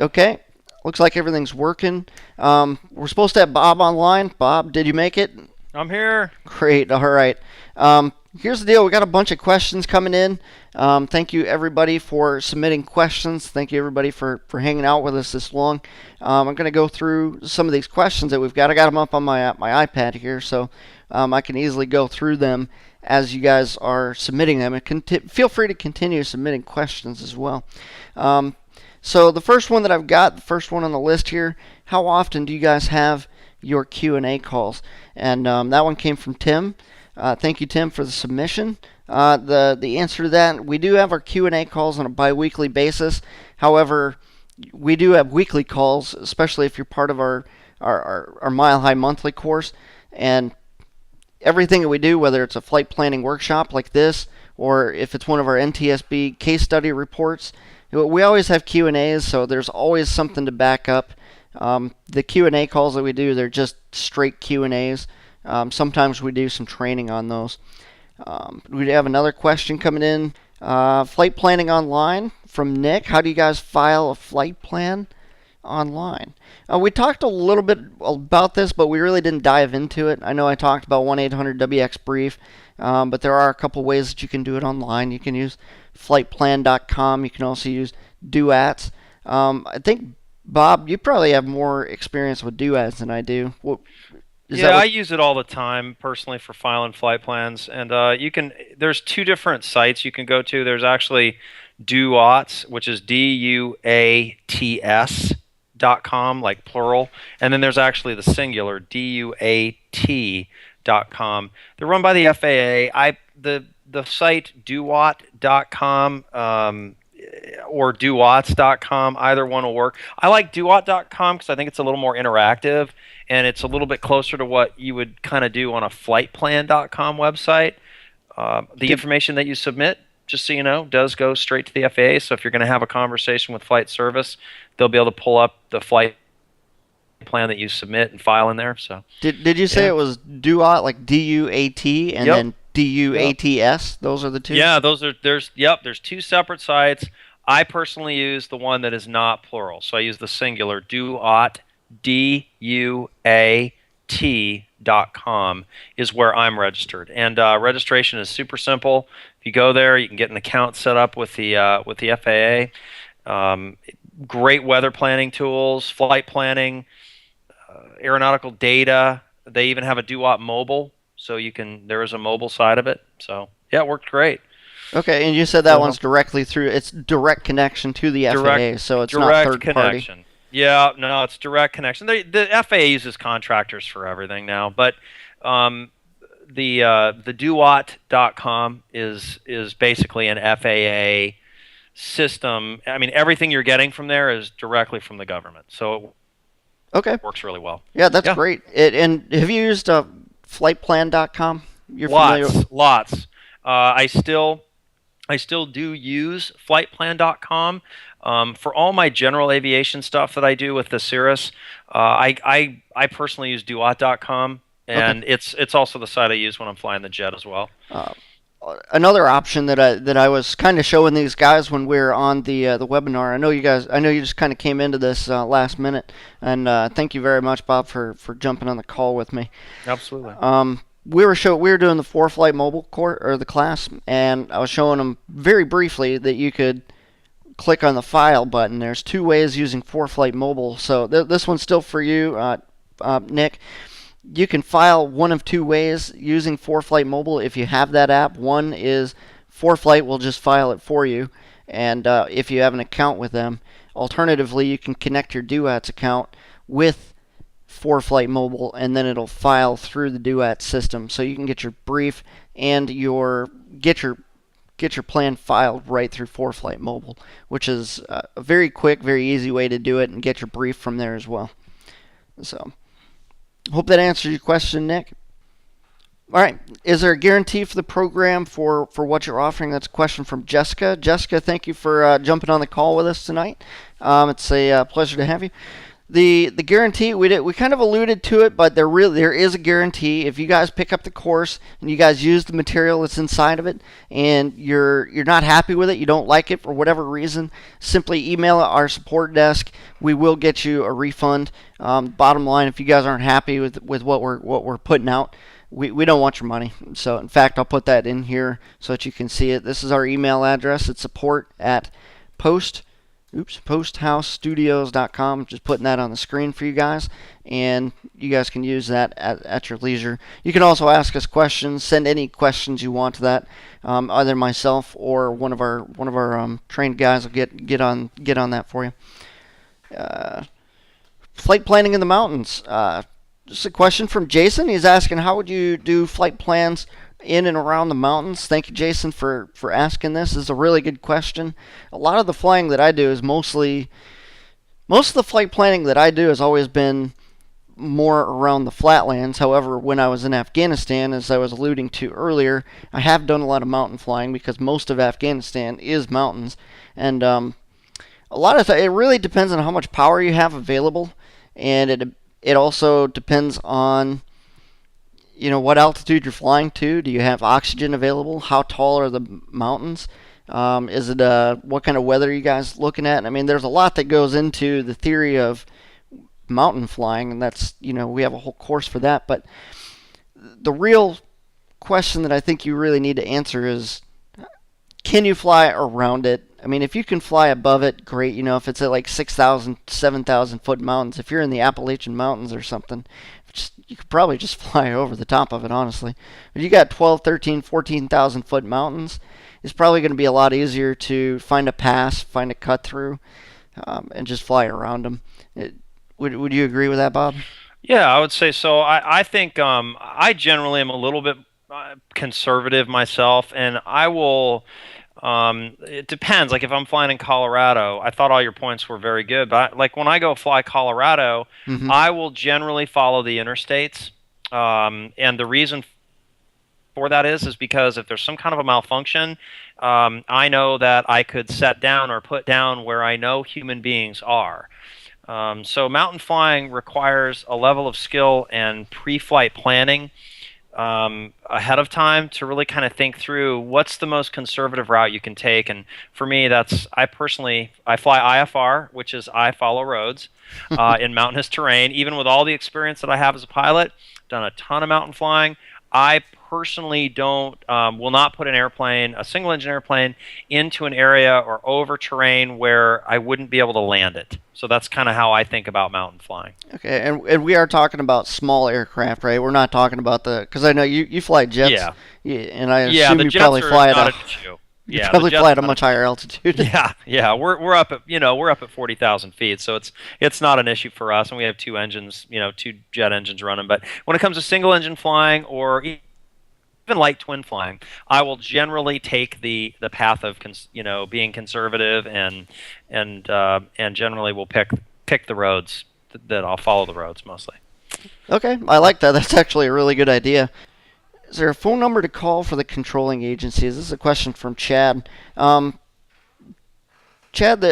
Okay. Looks like everything's working. We're supposed to have Bob online. Bob, did you make it? I'm here. Great. All right. Here's the deal. We got a bunch of questions coming in. Thank you everybody for submitting questions. Thank you everybody for hanging out with us this long. I'm going to go through some of these questions that we've got. I got them up on my iPad here, so I can easily go through them as you guys are submitting them. And feel free to continue submitting questions as well. So the first one that I've got, the first one on the list here, how often do you guys have your Q&A calls? And that one came from Tim. Thank you, Tim, for the submission. The answer to that, we do have our Q&A calls on a bi-weekly basis. However, we do have weekly calls, especially if you're part of our Mile High monthly course. And everything that we do, whether it's a flight planning workshop like this, or if it's one of our NTSB case study reports, we always have Q&As, so there's always something to back up. The Q&A calls that we do, they're just straight Q&As. Sometimes we do some training on those. We have another question coming in. Flight planning online from Nick. How do you guys file a flight plan online? We talked a little bit about this, but we really didn't dive into it. I know I talked about 1-800-WX-BRIEF, but there are a couple ways that you can do it online. You can use flightplan.com. You can also use Duats. I think, Bob, you probably have more experience with Duats than I do. I use it all the time personally for filing flight plans, and there's two different sites you can go to. There's actually Duats, which is DUATS.com, like plural, and then there's actually the singular DUAT.com. They're run by the FAA. The site duat.com or duats.com, either one will work. I like duat.com because I think it's a little more interactive and it's a little bit closer to what you would kind of do on a flightplan.com website. The information that you submit, just so you know, does go straight to the FAA. So if you're going to have a conversation with flight service, they'll be able to pull up the flight plan that you submit and file in there. So did you say it was Duat, like D-U-A-T, and then D-U-A-T-S? Those are the two? Yeah, there's two separate sites. I personally use the one that is not plural. So I use the singular, Duat, DUAT.com is where I'm registered. And registration is super simple. If you go there, you can get an account set up with the FAA. Great weather planning tools, flight planning, aeronautical data. They even have a Duat mobile, so there is a mobile side of it. So yeah, it worked great. Okay, and you said that one's directly through. It's direct connection to the FAA, so it's not third connection. Party. Yeah, no, it's direct connection. The FAA uses contractors for everything now, but the duat.com is basically an FAA system. I mean, everything you're getting from there is directly from the government, so it works really well. Yeah, that's great. And have you used flightplan.com? You're Lots. I still do use flightplan.com. For all my general aviation stuff that I do with the Cirrus, I personally use duat.com, and it's also the site I use when I'm flying the jet as well. Another option that I was kind of showing these guys when we were on the webinar. I know you just kind of came into this last minute, and thank you very much, Bob, for jumping on the call with me. Absolutely. We were doing the 4-flight mobile course, or the class, and I was showing them very briefly that you could click on the file button. There's two ways using 4-flight mobile. So this one's still for you, Nick. You can file one of two ways using 4-flight mobile if you have that app. One is 4-flight will just file it for you, and if you have an account with them. Alternatively, you can connect your Duats account with 4-flight mobile, and then it'll file through the Duat system, so you can get your brief and get your plan filed right through 4-flight mobile, which is a very quick, very easy way to do it and get your brief from there as well. So, hope that answers your question, Nick. All right, is there a guarantee for the program for what you're offering? That's a question from Jessica. Jessica, thank you for jumping on the call with us tonight. It's a pleasure to have you. The guarantee, we kind of alluded to it, but there is a guarantee. If you guys pick up the course and you guys use the material that's inside of it, and you're not happy with it, you don't like it for whatever reason, simply email our support desk. We will get you a refund. Bottom line, if you guys aren't happy with what we're putting out, we don't want your money. So in fact, I'll put that in here so that you can see it. This is our email address. It's support at posthousestudios.com. Just putting that on the screen for you guys, and you guys can use that at your leisure. You can also ask us questions. Send any questions you want to that. Either myself or one of our trained guys will get on that for you. Flight planning in the mountains. Just a question from Jason. He's asking, how would you do flight plans in and around the mountains? Thank you, Jason, for asking this. This is a really good question. A lot of the flying that I do is most of the flight planning that I do has always been more around the flatlands. However, when I was in Afghanistan, as I was alluding to earlier, I have done a lot of mountain flying because most of Afghanistan is mountains. And a lot of it really depends on how much power you have available, and it also depends on what altitude you're flying to. Do you have oxygen available? How tall are the mountains? Is it what kind of weather are you guys looking at? I mean, there's a lot that goes into the theory of mountain flying, and that's we have a whole course for that. But the real question that I think you really need to answer is, can you fly around it? I mean, if you can fly above it, great. If it's at like 6,000, 7,000 foot mountains, if you're in the Appalachian Mountains or something, you could probably just fly over the top of it, honestly. If you got 12, 13, 14,000 foot mountains, it's probably going to be a lot easier to find a pass, find a cut through, and just fly around them. Would you agree with that, Bob? Yeah, I would say so. I think I generally am a little bit conservative myself, and I will. It depends. Like if I'm flying in Colorado, I thought all your points were very good, but like when I go fly Colorado, I will generally follow the interstates. And the reason for that is because if there's some kind of a malfunction, I know that I could set down or put down where I know human beings are. So mountain flying requires a level of skill and pre-flight planning ahead of time to really kind of think through what's the most conservative route you can take. And for me, I fly IFR, which is I follow roads in mountainous terrain. Even with all the experience that I have as a pilot, done a ton of mountain flying. I personally will not put a single engine airplane into an area or over terrain where I wouldn't be able to land it. So that's kind of how I think about mountain flying. Okay, and we are talking about small aircraft, right? We're not talking about because I know you fly jets. Yeah. And I assume you probably fly at a much higher altitude. Yeah. We're up at 40,000 feet, so it's not an issue for us, and we have two engines, two jet engines running. But when it comes to single engine flying or even light twin flying, I will generally take the path of being conservative and generally will pick the roads that I'll follow the roads mostly. Okay, I like that. That's actually a really good idea. Is there a phone number to call for the controlling agencies? This is a question from Chad. Chad,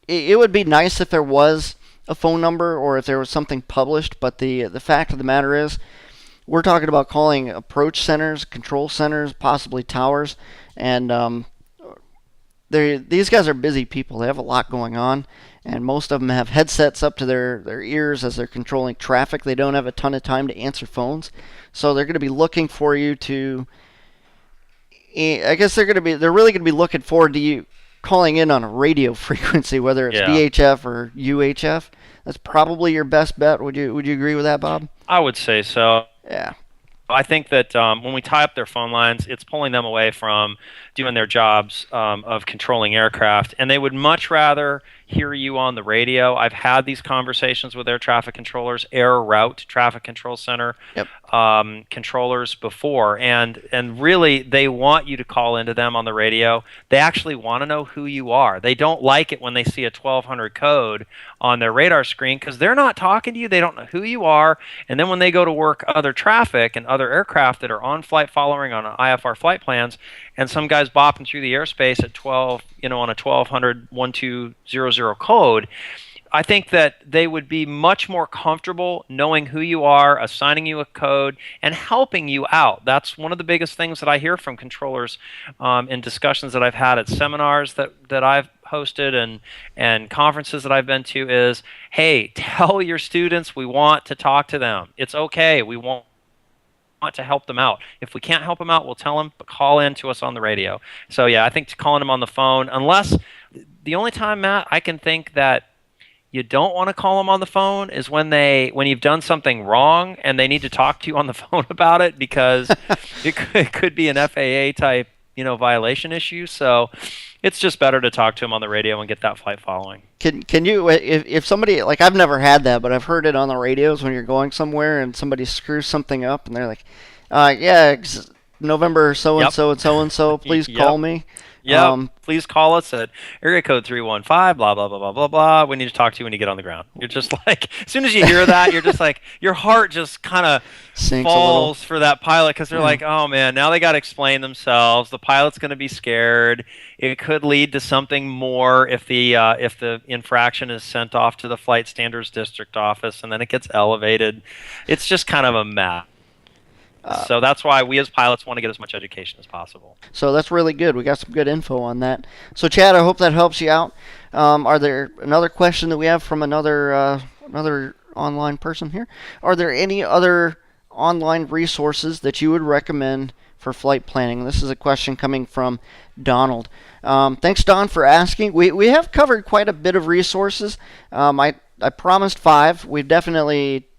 it would be nice if there was a phone number or if there was something published, but the fact of the matter is, we're talking about calling approach centers, control centers, possibly towers, and these guys are busy people. They have a lot going on, and most of them have headsets up to their ears as they're controlling traffic. They don't have a ton of time to answer phones, so they're going to be looking for you to. I guess they're really going to be looking forward to you calling in on a radio frequency, whether it's VHF or UHF. That's probably your best bet. Would you agree with that, Bob? I would say so. Yeah. I think that when we tie up their phone lines, it's pulling them away from doing their jobs of controlling aircraft, and they would much rather hear you on the radio. I've had these conversations with air traffic controllers, air route traffic control center controllers before, and really they want you to call into them on the radio. They actually want to know who you are. They don't like it when they see a 1200 code on their radar screen because they're not talking to you. They don't know who you are, and then when they go to work other traffic and other aircraft that are on flight following on IFR flight plans, and some guy's bopping through the airspace at 12, on a 1200 1200 code, I think that they would be much more comfortable knowing who you are, assigning you a code, and helping you out. That's one of the biggest things that I hear from controllers in discussions that I've had at seminars that I've hosted and conferences that I've been to is, hey, tell your students we want to talk to them. It's okay. We want to help them out. If we can't help them out, we'll tell them, but call in to us on the radio. So yeah, I think calling them on the phone, unless the only time, Matt, I can think that you don't want to call them on the phone is when you've done something wrong and they need to talk to you on the phone about it, because it could be an FAA type, violation issue. So it's just better to talk to them on the radio and get that flight following. Can you, if somebody, like, I've never had that, but I've heard it on the radios when you're going somewhere and somebody screws something up and they're like, yeah, November so-and-so and so-and-so, please call me. Yeah, please call us at area code 315, blah, blah, blah, blah, blah, blah. We need to talk to you when you get on the ground. You're just like, as soon as you hear that, you're just like, your heart just kind of falls for that pilot, because they're like, oh, man, now they got to explain themselves. The pilot's going to be scared. It could lead to something more if the infraction is sent off to the Flight Standards District Office, and then it gets elevated. It's just kind of a mess. So that's why we as pilots want to get as much education as possible. So that's really good. We got some good info on that. So Chad, I hope that helps you out. Are there another question that we have from another online person here? Are there any other online resources that you would recommend for flight planning? This is a question coming from Donald. Thanks, Don, for asking. We have covered quite a bit of resources. I promised 5. We've definitely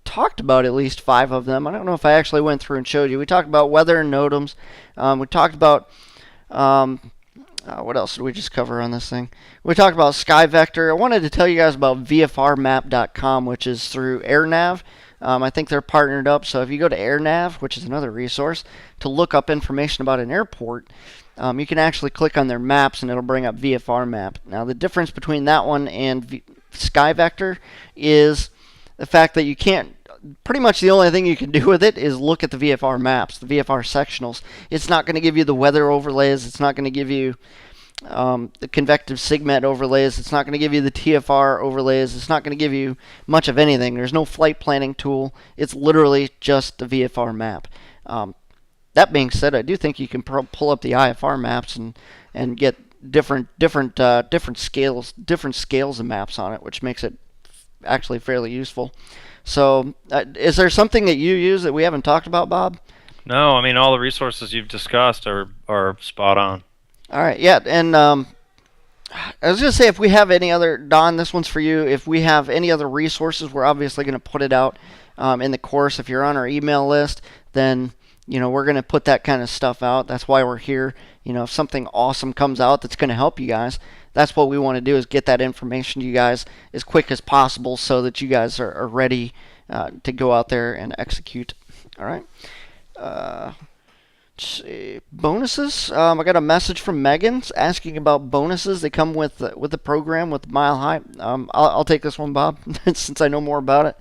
talked about at least 5 of them. I don't know if I actually went through and showed you. We talked about weather and NOTAMs. We talked about what else did we just cover on this thing? We talked about SkyVector. I wanted to tell you guys about VFRmap.com, which is through AirNav. I think they're partnered up. So if you go to AirNav, which is another resource, to look up information about an airport, you can actually click on their maps and it'll bring up VFRmap. Now the difference between that one and SkyVector is the fact that you can't, pretty much the only thing you can do with it is look at the VFR maps, the VFR sectionals. It's not going to give you the weather overlays. It's not going to give you the convective SIGMET overlays. It's not going to give you the TFR overlays. It's not going to give you much of anything. There's no flight planning tool. It's literally just the VFR map. That being said, I do think you can pull up the IFR maps and get different scales of maps on it, which makes it actually fairly useful. So is there something that you use that we haven't talked about, Bob? No, I mean, all the resources you've discussed are spot on. All right, yeah, and I was going to say, if we have any other, Don, this one's for you, if we have any other resources, we're obviously going to put it out in the course. If you're on our email list, then we're going to put that kind of stuff out. That's why we're here. If something awesome comes out that's going to help you guys, that's what we want to do, is get that information to you guys as quick as possible so that you guys are ready to go out there and execute. All right. Let's see. Bonuses. I got a message from Megan asking about bonuses. They come with the program with Mile High. I'll take this one, Bob, since I know more about it.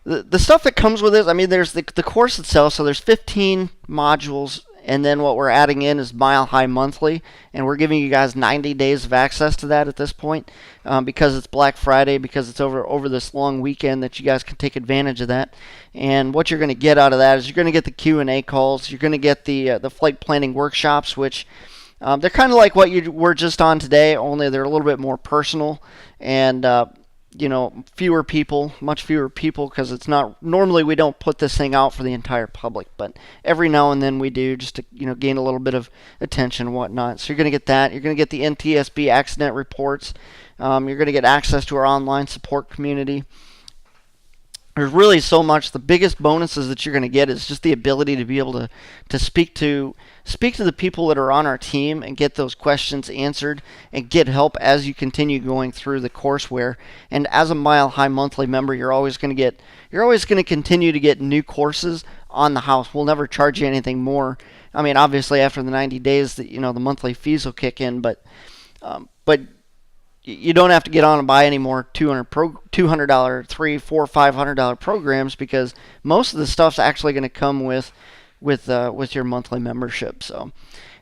The stuff that comes with it, I mean, there's the course itself, so there's 15 modules, and then what we're adding in is Mile High Monthly, and we're giving you guys 90 days of access to that at this point, because it's Black Friday, because it's over this long weekend that you guys can take advantage of that. And what you're going to get out of that is you're going to get the Q&A calls, you're going to get the flight planning workshops, which they're kind of like what you were just on today, only they're a little bit more personal, and much fewer people, because it's not, normally we don't put this thing out for the entire public, but every now and then we do, just to gain a little bit of attention and whatnot. So you're going to get that. You're going to get the NTSB accident reports. You're going to get access to our online support community. There's really so much. The biggest bonuses that you're going to get is just the ability to be able to speak to the people that are on our team and get those questions answered and get help as you continue going through the courseware. And as a Mile High Monthly member, you're always going to continue to get new courses on the house. We'll never charge you anything more. I mean, obviously after the 90 days, the monthly fees will kick in, but you don't have to get on and buy any more $200, $300, $400, $500 programs, because most of the stuff's actually going to come with your monthly membership. So,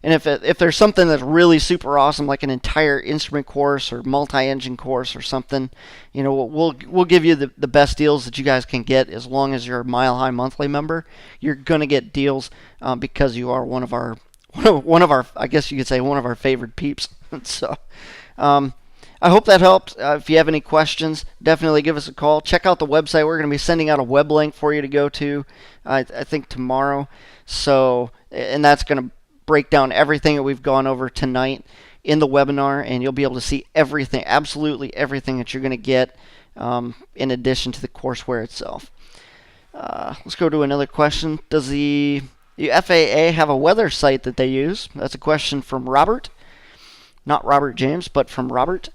And if there's something that's really super awesome, like an entire instrument course or multi-engine course or something, we'll give you the best deals that you guys can get as long as you're a Mile High Monthly member. You're gonna get deals because you are one of our I guess you could say one of our favorite peeps. So. I hope that helped. If you have any questions, definitely give us a call. Check out the website. We're going to be sending out a web link for you to go to, I think tomorrow. So, and that's going to break down everything that we've gone over tonight in the webinar, and you'll be able to see everything, absolutely everything that you're going to get in addition to the courseware itself. Let's go to another question. Does the FAA have a weather site that they use? That's a question from Robert. Not Robert James, but from Robert.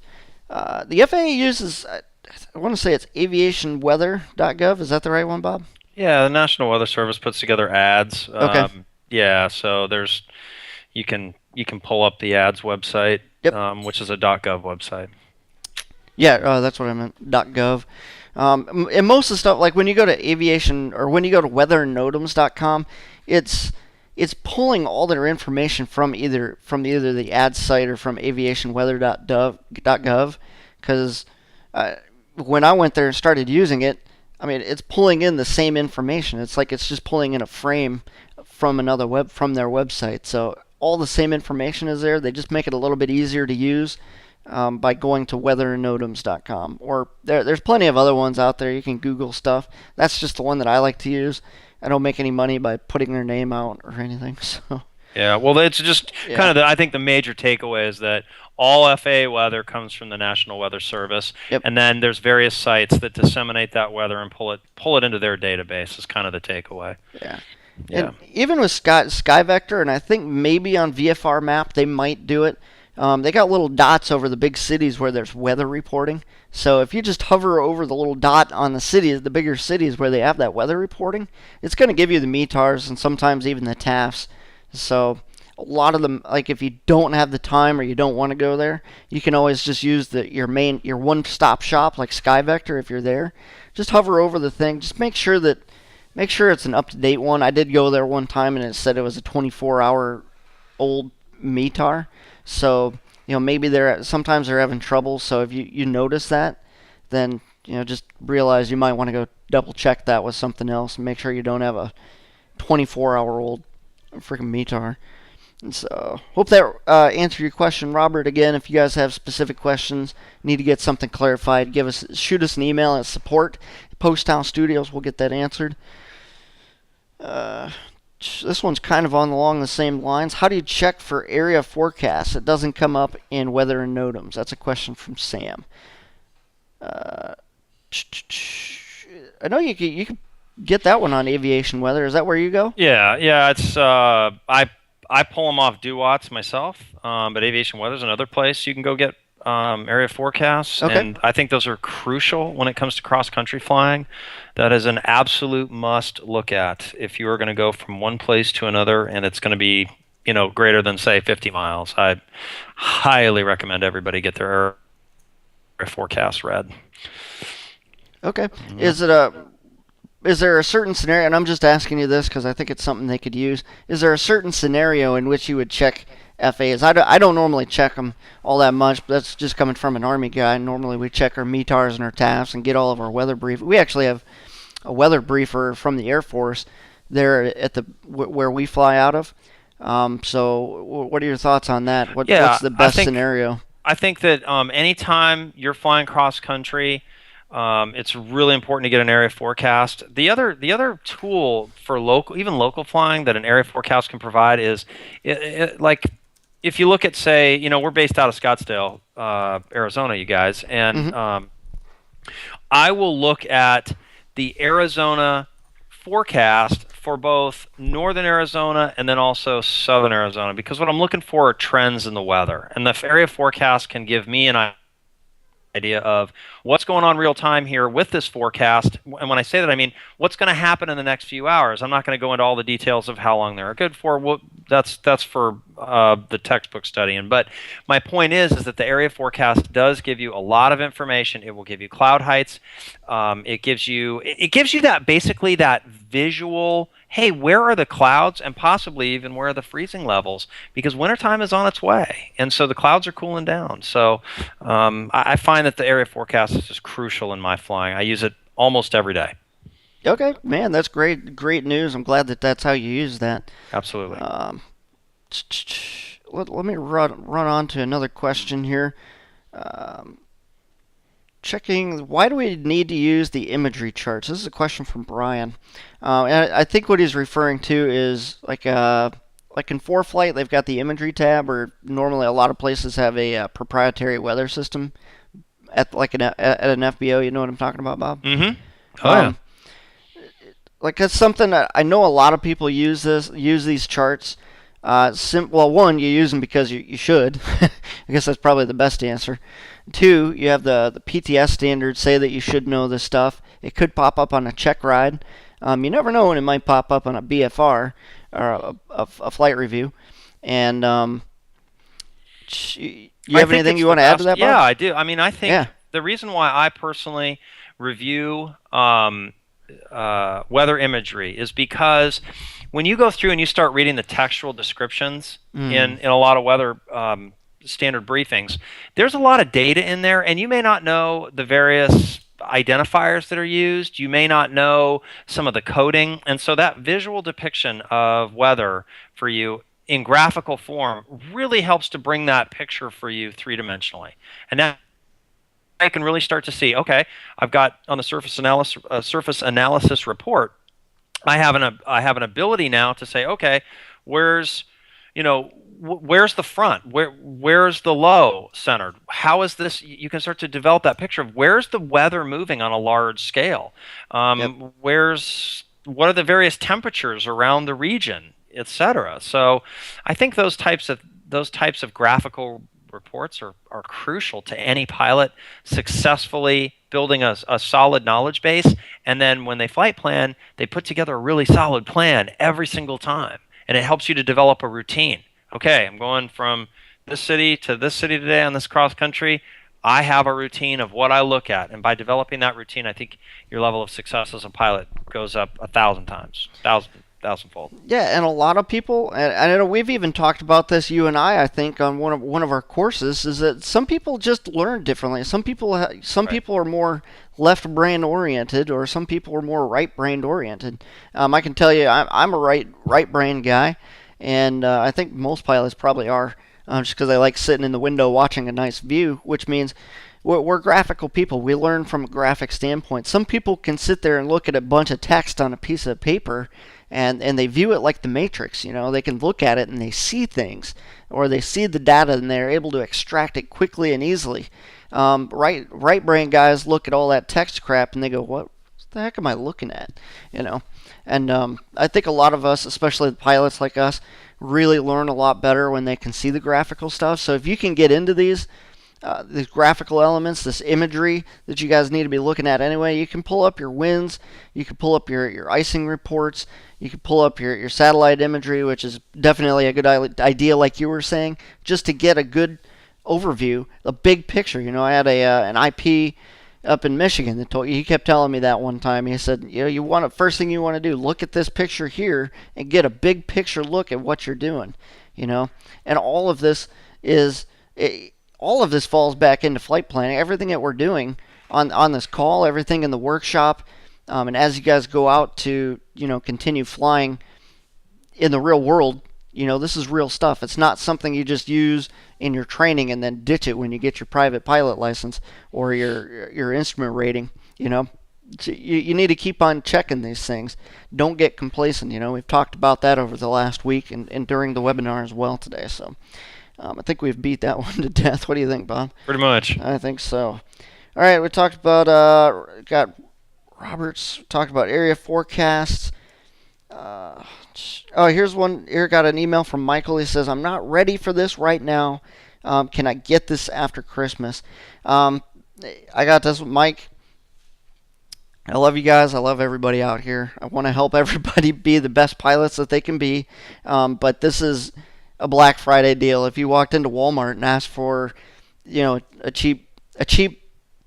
The FAA uses, I want to say it's aviationweather.gov. Is that the right one, Bob? Yeah, the National Weather Service puts together ads. Okay. Yeah, so you can pull up the ads website, Yep. which is a .gov website. Yeah, that's what I meant. .gov. And most of the stuff, like when you go to aviation or when you go to weathernotams.com, it's pulling all their information from either the ad site or from aviationweather.gov, because when I went there and started using it, I mean, it's pulling in the same information. It's like it's just pulling in a frame from from their website. So all the same information is there. They just make it a little bit easier to use by going to weathernotams.com. Or there's plenty of other ones out there. You can Google stuff. That's just the one that I like to use. I don't make any money by putting their name out or anything. So yeah, well, it's just kind of I think the major takeaway is that all FAA weather comes from the National Weather Service, and then there's various sites that disseminate that weather and pull it into their database. Is kind of the takeaway. Yeah. And even with SkyVector, and I think maybe on VFR Map they might do it. They got little dots over the big cities where there's weather reporting. So if you just hover over the little dot on the cities, the bigger cities where they have that weather reporting, it's going to give you the METARs and sometimes even the TAFs. So a lot of them, like if you don't have the time or you don't want to go there, you can always just use your one-stop shop like SkyVector if you're there. Just hover over the thing. Just make sure it's an up-to-date one. I did go there one time and it said it was a 24-hour old METAR. So maybe sometimes they're having trouble. So if you notice that, then just realize you might want to go double check that with something else and make sure you don't have a 24-hour-old freaking METAR. And so hope that answered your question, Robert. Again, if you guys have specific questions, need to get something clarified, shoot us an email at support@Posttown Studios. We'll get that answered. This one's kind of along the same lines. How do you check for area forecasts? It doesn't come up in Weather and NOTAMs. That's a question from Sam. I know you can get that one on Aviation Weather. Is that where you go? Yeah. It's I pull them off DUWATS myself, but Aviation Weather is another place you can go get area forecasts, and I think those are crucial when it comes to cross-country flying. That is an absolute must look at if you are going to go from one place to another, and it's going to be greater than say 50 miles. I highly recommend everybody get their area forecast read. Okay. Mm-hmm. Is there a certain scenario, and I'm just asking you this because I think it's something they could use, is there a certain scenario in which you would check FAs? I don't normally check them all that much, but that's just coming from an Army guy. Normally we check our METARs and our TAFs and get all of our weather brief. We actually have a weather briefer from the Air Force there at where we fly out of. So what are your thoughts on that? What's the best scenario? I think that anytime you're flying cross country, it's really important to get an area forecast. The other tool for local flying that an area forecast can provide is like if you look at, say, we're based out of Scottsdale, Arizona, you guys, and I will look at the Arizona forecast for both northern Arizona and then also southern Arizona, because what I'm looking for are trends in the weather, and the area forecast can give me an idea of what's going on real time here with this forecast. And when I say that, I mean what's going to happen in the next few hours. I'm not going to go into all the details of how long they're good for. Well, that's for the textbook studying. But my point is that the area forecast does give you a lot of information. It will give you cloud heights. It gives you that basically that visual hey, where are the clouds, and possibly even where are the freezing levels, because wintertime is on its way, and so the clouds are cooling down. So I find that the area forecast is just crucial in my flying. I use it almost every day. Okay, man, that's great news. I'm glad that that's how you use that. Absolutely. Um, let me run on to another question here. Um, Checking, why do we need to use the imagery charts? This is a question from Brian. And I think what he's referring to is like in ForeFlight, they've got the imagery tab, or normally a lot of places have a proprietary weather system at an FBO. You know what I'm talking about, Bob? Mm-hmm. Oh yeah. Like that's something that I know a lot of people use these charts. Well, one, you use them because you should. I guess that's probably the best answer. Two, you have the PTS standards say that you should know this stuff. It could pop up on a check ride. You never know when it might pop up on a BFR or a flight review. And you have anything you want to add to that, Bob? Yeah, I do. I mean, I think Yeah. the reason why I personally review weather imagery is because when you go through and you start reading the textual descriptions in a lot of weather standard briefings, there's a lot of data in there, and you may not know the various identifiers that are used. You may not know some of the coding, and so that visual depiction of weather for you in graphical form really helps to bring that picture for you three-dimensionally. And now I can really start to see, okay, I've got on the surface analysis report, I have an ability now to say, okay, where's the front? Where's the low centered? How is this? You can start to develop that picture of where's the weather moving on a large scale. Yep. What are the various temperatures around the region, etc. So I think those types of graphical reports are crucial to any pilot successfully building a solid knowledge base. And then when they flight plan, they put together a really solid plan every single time. And it helps you to develop a routine. Okay, I'm going from this city to this city today on this cross country. I have a routine of what I look at. And by developing that routine, I think your level of success as a pilot goes up 1,000 times, thousandfold. Yeah, and a lot of people, and I know we've even talked about this, you and I think, on one of our courses, is that some people just learn differently. Some people are more left brain oriented, or some people are more right brain oriented. I can tell you, I'm a right brain guy, and I think most pilots probably are, just because I like sitting in the window watching a nice view, which means we're graphical people. We learn from a graphic standpoint. Some people can sit there and look at a bunch of text on a piece of paper, and they view it like the Matrix. They can look at it and they see things, or they see the data and they're able to extract it quickly and easily. Right brain guys look at all that text crap and they go, what the heck am I looking at? And I think a lot of us, especially the pilots like us, really learn a lot better when they can see the graphical stuff. So if you can get into these graphical elements, this imagery that you guys need to be looking at anyway, you can pull up your winds, you can pull up your icing reports, you can pull up your satellite imagery, which is definitely a good idea, like you were saying, just to get a good overview, a big picture. I had an IP up in Michigan that he kept telling me that one time. He said, first thing you want to do, look at this picture here and get a big picture look at what you're doing, and all of this falls back into flight planning. Everything that we're doing on this call, everything in the workshop, and as you guys go out to continue flying in the real world, this is real stuff. It's not something you just use in your training and then ditch it when you get your private pilot license or your instrument rating. So you need to keep on checking these things. Don't get complacent. We've talked about that over the last week and during the webinar as well today. So I think we've beat that one to death. What do you think, Bob? Pretty much. I think so. All right, we talked about got Roberts talked about area forecasts. Here's one. Here, got an email from Michael. He says, "I'm not ready for this right now. Can I get this after Christmas?" I got this with Mike. I love you guys. I love everybody out here. I want to help everybody be the best pilots that they can be. But this is a Black Friday deal. If you walked into Walmart and asked for, a cheap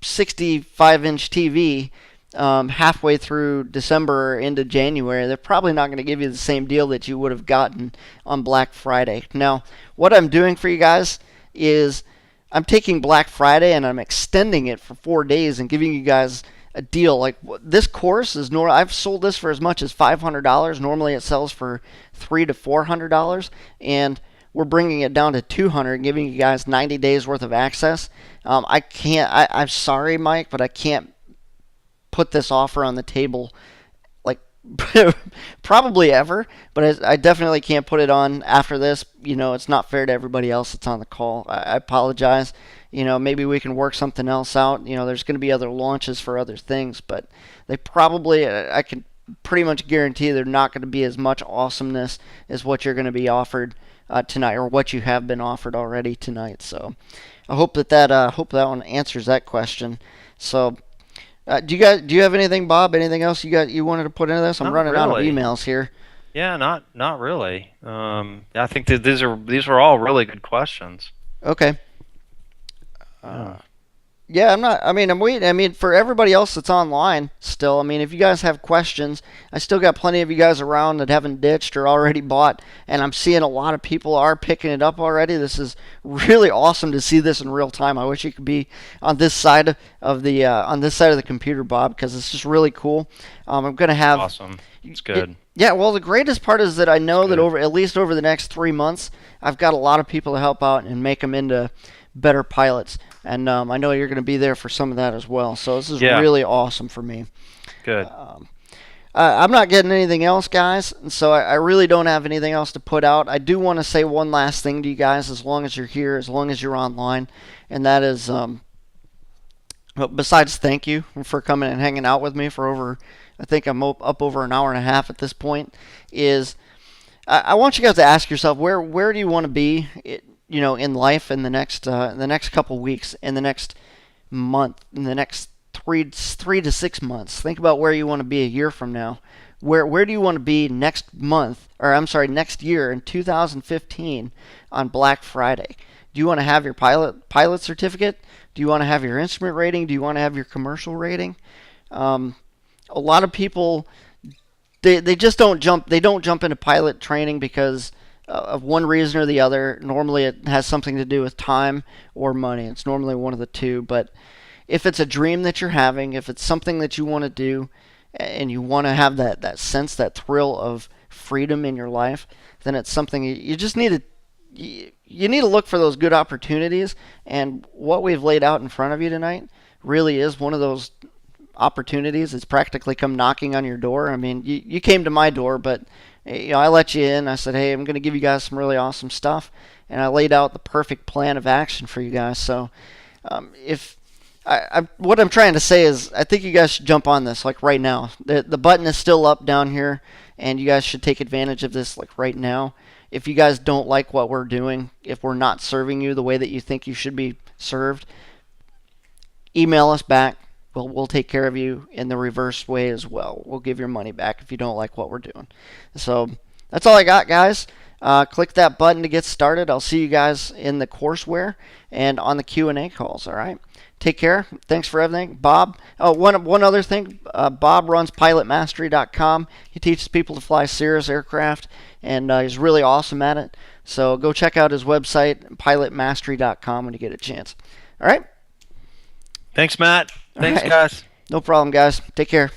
65-inch TV, halfway through December or into January, they're probably not going to give you the same deal that you would have gotten on Black Friday. Now, what I'm doing for you guys is I'm taking Black Friday and I'm extending it for 4 days and giving you guys a deal. Like this course is normal. I've sold this for as much as $500. Normally it sells for $300 to $400, and we're bringing it down to $200, giving you guys 90 days worth of access. I can't. I'm sorry, Mike, but I can't put this offer on the table like probably ever, but I definitely can't put it on after this. It's not fair to everybody else that's on the call. I apologize. Maybe we can work something else out. There's going to be other launches for other things, but they probably, I can pretty much guarantee they're not going to be as much awesomeness as what you're going to be offered tonight, or what you have been offered already tonight. So I hope that one answers that question. So do you have anything, Bob? Anything else you wanted to put into this? I'm running out of emails here. Yeah, not really. I think that these were all really good questions. Okay. Yeah, I'm waiting. For everybody else that's online still, if you guys have questions, I still got plenty of you guys around that haven't ditched or already bought, and I'm seeing a lot of people are picking it up already. This is really awesome to see this in real time. I wish you could be on this side of the computer, Bob, because it's just really cool. I'm gonna have awesome. It's good. Yeah, well, the greatest part is that I know that at least over the next 3 months, I've got a lot of people to help out and make them into better pilots. And I know you're going to be there for some of that as well. So this is really awesome for me. Good. I'm not getting anything else, guys. And so I really don't have anything else to put out. I do want to say one last thing to you guys, as long as you're here, as long as you're online. And that is, besides thank you for coming and hanging out with me for over, I think I'm up over an hour and a half at this point, is I want you guys to ask yourself, where do you want to be in life in the next couple weeks, in the next month, in the next three to 6 months. Think about where you want to be a year from now. Where do you want to be next year in 2015 on Black Friday? Do you want to have your pilot certificate? Do you want to have your instrument rating? Do you want to have your commercial rating? A lot of people they just don't jump. They don't jump into pilot training because of one reason or the other. Normally it has something to do with time or money. It's normally one of the two. But if it's a dream that you're having, if it's something that you want to do, and you want to have that sense, that thrill of freedom in your life, then it's something you just need to you need to look for those good opportunities. And what we've laid out in front of you tonight really is one of those opportunities. It's practically come knocking on your door. You came to my door, but I let you in. I said, hey, I'm going to give you guys some really awesome stuff, and I laid out the perfect plan of action for you guys. So what I'm trying to say is, I think you guys should jump on this like right now. The button is still up down here, and you guys should take advantage of this like right now. If you guys don't like what we're doing, if we're not serving you the way that you think you should be served, email us back. We'll take care of you in the reverse way as well. We'll give your money back if you don't like what we're doing. So that's all I got, guys. Click that button to get started. I'll see you guys in the courseware and on the Q&A calls. All right. Take care. Thanks for everything, Bob. Oh, one other thing. Bob runs pilotmastery.com. He teaches people to fly Cirrus aircraft, and he's really awesome at it. So go check out his website, pilotmastery.com, when you get a chance. All right. Thanks, Matt. Thanks, right. guys. No problem, guys. Take care.